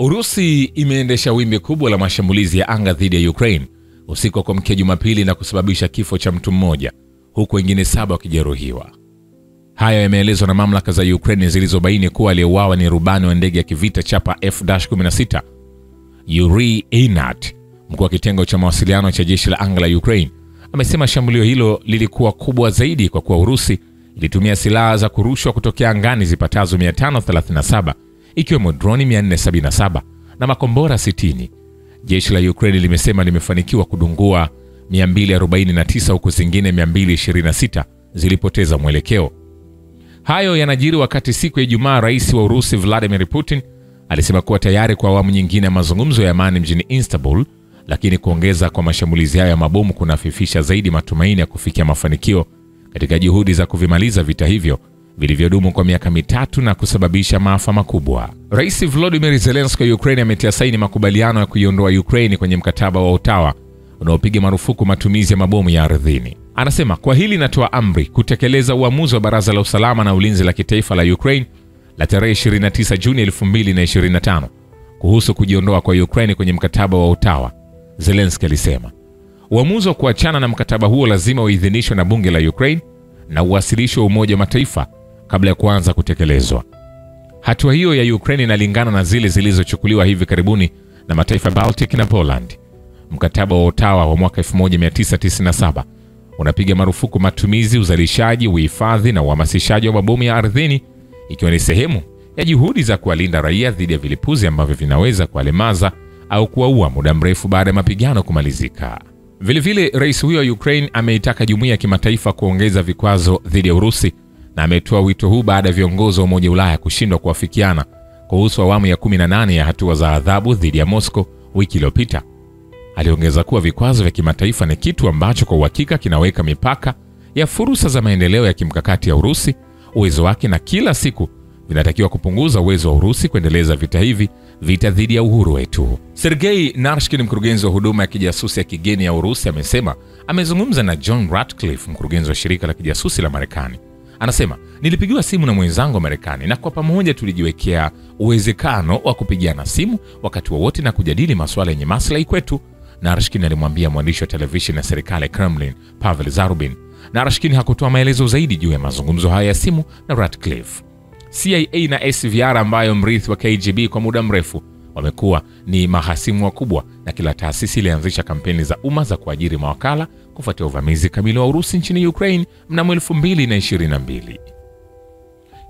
Urusi imeendesha wimbi kubwa la mashambulizi ya anga dhidi ya Ukraine usiku wa kuamkia Jumapili na kusababisha kifo cha mtu mmoja huku wengine 7 wakijeruhiwa. Haya yameelezwa na mamlaka za Ukraine zilizobaini kuwa aliyeuawa ni rubani wa ndege ya kivita chapa F-16 Yuri Einat. Mkuu wa kitengo cha mawasiliano cha jeshi la anga la Ukraine amesema shambulio hilo lilikuwa kubwa zaidi kwa kuwa Urusi ilitumia silaha za kurushwa kutokea angani zipatazo 537 ikiwemo droni 477 na makombora 60. Jeshi la Ukraine limesema limefanikiwa kudungua 249 huku zingine 226 zilipoteza mwelekeo. Hayo yanajiri wakati siku ya Ijumaa Rais wa Urusi Vladimir Putin alisema kuwa tayari kwa awamu nyingine ya mazungumzo ya amani mjini Istanbul, lakini kuongeza kwa mashambulizi hayo ya mabomu kunafifisha zaidi matumaini ya kufikia mafanikio katika juhudi za kuvimaliza vita hivyo vilivyodumu kwa miaka 3 na kusababisha maafa makubwa. Rais Volodymyr Zelensky wa Ukraine ametia saini makubaliano ya kuiondoa Ukraine kwenye mkataba wa Ottawa unaopiga marufuku matumizi ya mabomu ya ardhini. Anasema kwa hili natoa amri kutekeleza uamuzi wa Baraza la Usalama na Ulinzi la Kitaifa la Ukraine la tarehe 29 Juni 2025 kuhusu kujiondoa kwa Ukraine kwenye mkataba wa Ottawa. Zelensky alisema uamuzi wa kuachana na mkataba huo lazima uidhinishwe na bunge la Ukraine na uwasilishwe wa Umoja wa Mataifa kabla ya kuanza kutekelezwa. Hatua hiyo ya Ukraine inalingana na zile zilizochukuliwa hivi karibuni na mataifa Baltic na Poland. Mkataba wa Ottawa wa mwaka 1997 unapiga marufuku matumizi, uzalishaji, uhifadhi na uhamasishaji wa mabomu ya ardhini, ikiwa ni sehemu ya juhudi za kuwalinda raia dhidi ya vilipuzi ambavyo vinaweza kuwalemaza au kuwaua muda mrefu baada ya mapigano kumalizika. Vilevile rais huyo wa Ukraine ameitaka jumuiya ya kimataifa kuongeza vikwazo dhidi ya Urusi na ametoa wito huu baada ya viongozi wa Umoja wa Ulaya kushindwa kuafikiana kuhusu awamu ya 18 ya hatua za adhabu dhidi ya Moscow wiki iliyopita. Aliongeza kuwa vikwazo vya kimataifa ni kitu ambacho kwa uhakika kinaweka mipaka ya fursa za maendeleo ya kimkakati ya Urusi, uwezo wake, na kila siku vinatakiwa kupunguza uwezo wa Urusi kuendeleza vita dhidi ya uhuru wetu. Sergei Narishkin, mkurugenzi wa huduma ya kijasusi ya kigeni ya Urusi, amesema amezungumza na John Ratcliffe, mkurugenzi wa shirika la kijasusi la Marekani. Anasema nilipigiwa simu na mwenzangu wa Marekani na kwa pamoja tulijiwekea uwezekano wa kupigiana simu wakati wowote na kujadili masuala yenye maslahi kwetu, Narishkin alimwambia mwandishi wa televisheni ya serikali Kremlin Pavel Zarubin. Narishkin hakutoa maelezo zaidi juu ya mazungumzo haya ya simu na Ratcliffe. CIA na SVR ambayo mrithi wa KGB kwa muda mrefu wamekuwa ni mahasimu wakubwa, na kila taasisi ilianzisha kampeni za umma za kuajiri mawakala kufuatia uvamizi kamili wa Urusi nchini Ukraine mnamo 2022.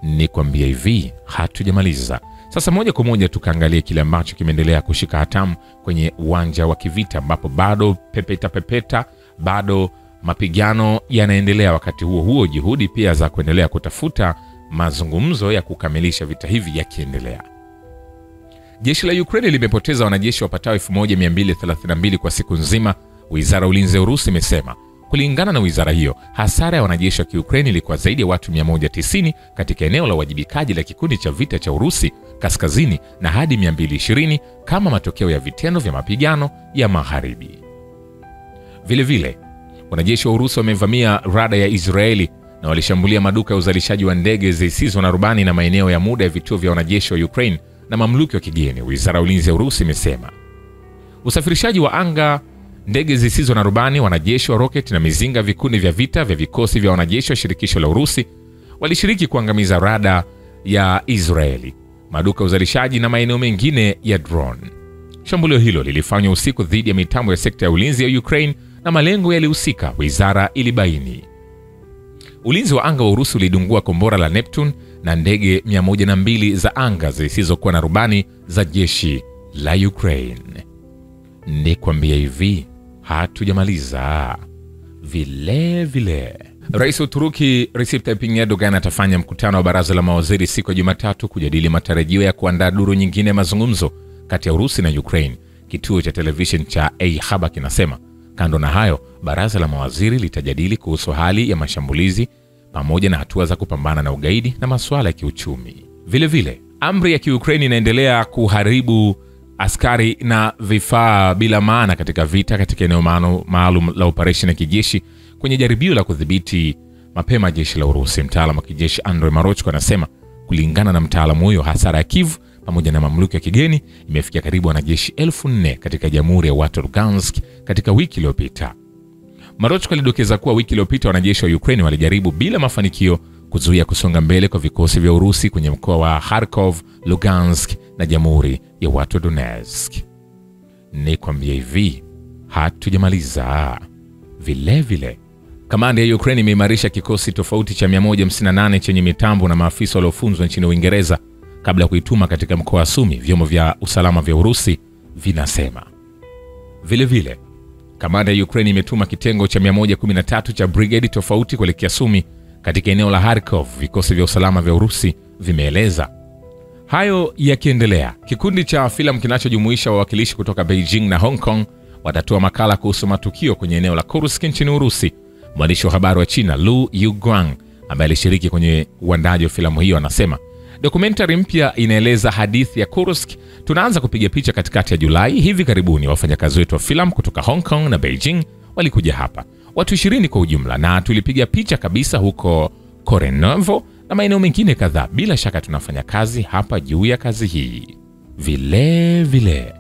Nikwambia hivi, hatujamaliza. Sasa moja kwa moja tukaangalie kile ambacho kimeendelea kushika hatamu kwenye uwanja wa kivita, ambapo bado pepeta bado mapigano yanaendelea. Wakati huo juhudi pia za kuendelea kutafuta mazungumzo ya kukamilisha vita hivi yakiendelea. Jeshi la Ukraine limepoteza wanajeshi wapatao 1232 kwa siku nzima, Wizara ya Ulinzi ya Urusi imesema. Kulingana na wizara hiyo, hasara ya wanajeshi wa Ukraine ilikuwa zaidi ya watu 190 katika eneo la uwajibikaji la kikundi cha vita cha Urusi kaskazini na hadi 220 kama matokeo ya vitendo vya mapigano ya magharibi. Vilevile, wanajeshi wa Urusi wamevamia rada ya Israeli na walishambulia maduka ya uzalishaji wa ndege zisizo na rubani na maeneo ya muda ya vituo vya wanajeshi wa Ukraine na mamluki wa kigeni, Wizara ya Ulinzi ya Urusi imesema. Usafirishaji wa anga, ndege zisizo na rubani, wanajeshi wa rocket na mizinga, vikundi vya vita vya vikosi vya wanajeshi wa shirikisho la Urusi walishiriki kuangamiza rada ya Israeli, maduka ya uzalishaji na maeneo mengine ya drone. Shambulio hilo lilifanywa usiku dhidi ya mitambo ya sekta ya ulinzi ya Ukraine na malengo yalihusika, wizara ilibaini. Ulinzi wa anga wa Urusi ulidungua kombora la Neptune na ndege 102 za anga zisizokuwa na rubani za jeshi la Ukraine. Nikwambia hivi, hatujamaliza. Vile Rais wa Uturuki Recep Tayyip Erdogan atafanya mkutano wa baraza la mawaziri siku ya Jumatatu kujadili matarajio ya kuandaa duru nyingine ya mazungumzo kati ya Urusi na Ukraine, kituo cha television cha A-Haba kinasema. Kando na hayo, baraza la mawaziri litajadili kuhusu hali ya mashambulizi pamoja na hatua za kupambana na ugaidi na masuala ya kiuchumi. Vilevile, amri ya Kiukraini inaendelea kuharibu askari na vifaa bila maana katika vita katika eneo maalum la operation ya kijeshi kwenye jaribio la kudhibiti mapema jeshi la Urusi. Mtaalamu wa kijeshi Andrei Marochko anasema kulingana na mtaalamu huyo, hasara ya Kiev pamoja na mamluki ya kigeni imefikia karibu wanajeshi 4,000 katika Jamhuri ya watu wa Lugansk katika wiki iliyopita. Marochko alidokeza kuwa wiki iliyopita wanajeshi wa Ukraine walijaribu bila mafanikio kuzuia kusonga mbele kwa vikosi vya Urusi kwenye mkoa wa Kharkov, Lugansk na Jamhuri ya watu wa Donetsk. Nikwambia hivi, hatujamaliza. Vile kamanda ya Ukraine imeimarisha kikosi tofauti cha 158 chenye mitambo na maafisa waliofunzwa nchini Uingereza kabla ya kuituma katika mkoa wa Sumi, vyombo vya usalama vya Urusi vinasema. Vile kamanda ya Ukraine imetuma kitengo cha 113 cha brigade tofauti kuelekea Sumi katika eneo la Kharkov, vikosi vya usalama vya Urusi vimeeleza. Hayo yakiendelea, kikundi cha filamu kinachojumuisha wawakilishi kutoka Beijing na Hong Kong watatoa makala kuhusu matukio kwenye eneo la Kursk nchini Urusi. Mwandishi wa habari wa China Lu Yuguang ambaye alishiriki kwenye uandaji wa filamu hiyo anasema, dokumentari mpya inaeleza hadithi ya Kursk. Tunaanza kupiga picha katikati ya Julai. Hivi karibuni wafanyakazi wetu wa filamu kutoka Hong Kong na Beijing walikuja hapa, watu 20 kwa ujumla, na tulipiga picha kabisa huko Korenovo na maeneo mengine kadhaa. Bila shaka tunafanya kazi hapa juu ya kazi hii. Vile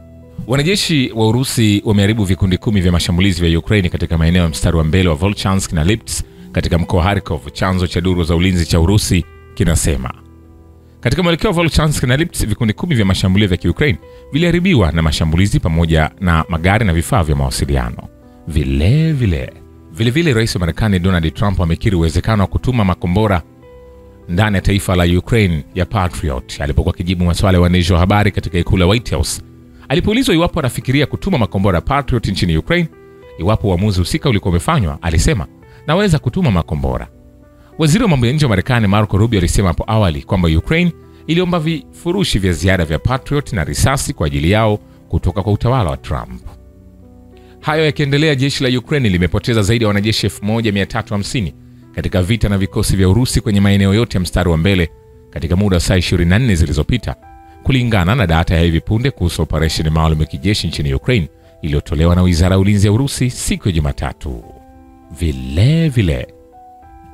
wanajeshi wa Urusi wameharibu vikundi 10 vya mashambulizi vya Ukraine katika maeneo ya mstari wa mbele wa Volchansk na Lipsk katika mkoa wa Kharkov, chanzo cha duru za ulinzi cha Urusi kinasema. Katika mwelekeo wa Volchansk na Lipsk, vikundi 10 vya mashambulio vya Ukraine viliharibiwa na mashambulizi pamoja na magari na vifaa vya mawasiliano. Vile Rais wa Marekani Donald Trump amekiri uwezekano wa kutuma makombora ndani ya taifa la Ukraine ya Patriot alipokuwa akijibu maswali ya waandishi wa habari katika ikulu ya White House. Alipoulizwa iwapo anafikiria kutuma makombora Patriot nchini Ukraine iwapo uamuzi husika ulikuwa umefanywa, alisema, naweza kutuma makombora. Waziri wa mambo ya nje wa Marekani Marco Rubio alisema hapo awali kwamba Ukraine iliomba vifurushi vya ziada vya Patriot na risasi kwa ajili yao kutoka kwa utawala wa Trump. Hayo yakiendelea, jeshi la Ukraine limepoteza zaidi ya wanajeshi 1350 katika vita na vikosi vya Urusi kwenye maeneo yote ya mstari wa mbele katika muda wa saa 24 zilizopita, kulingana na data ya hivi punde kuhusu operesheni maalum ya kijeshi nchini Ukraine iliyotolewa na Wizara ya Ulinzi ya Urusi siku ya Jumatatu. Vile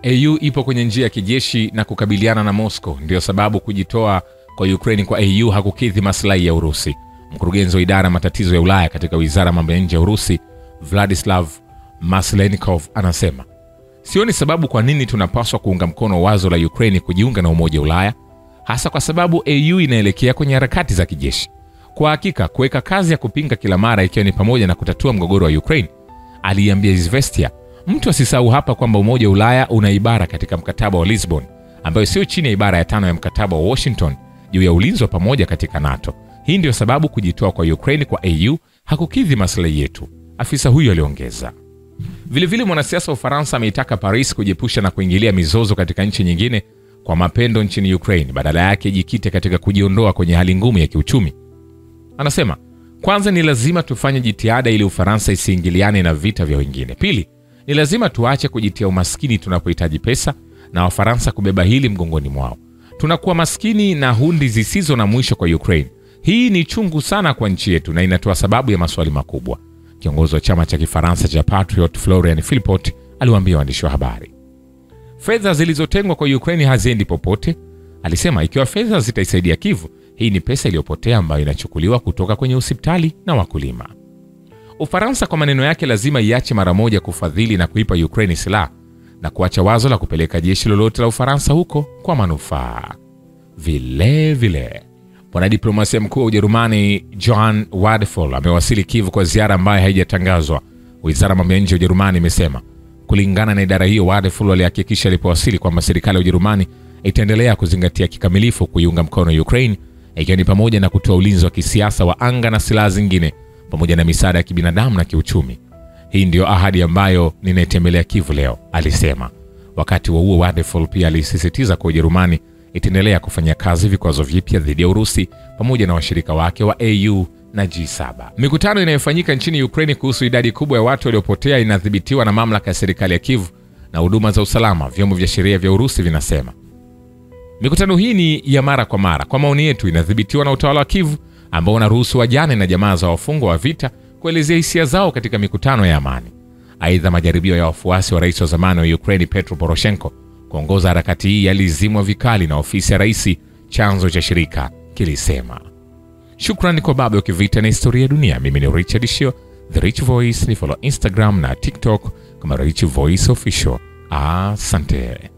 EU ipo kwenye njia ya kijeshi na kukabiliana na Moscow. Ndio sababu kujitoa kwa Ukraine kwa EU hakukidhi maslahi ya Urusi. Mkurugenzi wa idara ya matatizo ya Ulaya katika Wizara ya Mambo ya Nje ya Urusi, Vladislav Maslenikov, anasema, sioni sababu kwa nini tunapaswa kuunga mkono wazo la Ukraine kujiunga na Umoja wa Ulaya, hasa kwa sababu EU inaelekea kwenye harakati za kijeshi. Kwa hakika kuweka kazi ya kupinga kila mara, ikiwa ni pamoja na kutatua mgogoro wa Ukraine, aliambia Izvestia. Mtu asisahau hapa kwamba Umoja wa Ulaya una ibara katika mkataba wa Lisbon ambayo sio chini ya ibara ya 5 ya mkataba wa Washington juu ya ulinzi wa pamoja katika NATO. Hii ndio sababu kujitoa kwa Ukraine kwa EU hakukidhi maslahi yetu, afisa huyo aliongeza. Vile mwanasiasa wa Ufaransa ameitaka Paris kujiepusha na kuingilia mizozo katika nchi nyingine kwa mapendo nchini Ukraine, badala yake jikite katika kujiondoa kwenye hali ngumu ya kiuchumi. Anasema, kwanza ni lazima tufanye jitihada ili Ufaransa isiingiliane na vita vya wengine. Pili, ni lazima tuache kujitia umaskini tunapohitaji pesa na Wafaransa kubeba hili mgongoni mwao. Tunakuwa maskini na hundi zisizo na mwisho kwa Ukraine. Hii ni chungu sana kwa nchi yetu na inatoa sababu ya maswali makubwa. Kiongozi wa chama cha Kifaransa cha Patriot Florian Philippot aliwaambia waandishi wa habari. Fedha zilizotengwa kwa Ukraine haziendi popote, alisema. Ikiwa fedha zitaisaidia Kiev, hii ni pesa iliyopotea ambayo inachukuliwa kutoka kwenye hospitali na wakulima. Ufaransa kwa maneno yake lazima iache mara moja kufadhili na kuipa Ukraine silaha na kuacha wazo la kupeleka jeshi lolote la Ufaransa huko kwa manufaa. Vile mwanadiplomasia mkuu wa Ujerumani Johann Wadephul amewasili Kiev kwa ziara ambayo haijatangazwa. Wizara ya Mambo ya Nje ya Ujerumani imesema. Kulingana na idara hiyo, Wadephul alihakikisha alipowasili kwamba serikali ya Ujerumani itaendelea kuzingatia kikamilifu kuiunga mkono Ukraine, ikiwa ni pamoja na kutoa ulinzi wa kisiasa wa anga na silaha zingine pamoja na misaada ya kibinadamu na kiuchumi. Hii ndio ahadi ambayo ninaitembelea Kiev leo, alisema. Wakati wa huo, Wadephul pia alisisitiza kwa Ujerumani itaendelea kufanya kazi vikwazo vipya dhidi ya Urusi pamoja na washirika wake wa EU na G7. Mikutano inayofanyika nchini Ukraine kuhusu idadi kubwa ya watu waliopotea inadhibitiwa na mamlaka ya serikali ya Kiev na huduma za usalama, vyombo vya sheria vya Urusi vinasema. Mikutano hii ni ya mara kwa mara. Kwa maoni yetu, inadhibitiwa na utawala wa Kiev ambao unaruhusu wajane na jamaa za wafungwa wa vita kuelezea hisia zao katika mikutano ya amani. Aidha, majaribio ya wafuasi wa rais wa zamani wa Ukraine Petro Poroshenko kuongoza harakati hii yalizimwa vikali na ofisi ya rais, chanzo cha shirika kilisema. Shukrani kwa Baba wa Kivita na Historia ya Dunia. Mimi ni Richard Shio, The Rich Voice. Ni follow Instagram na TikTok kama Rich Voice Official. Asante.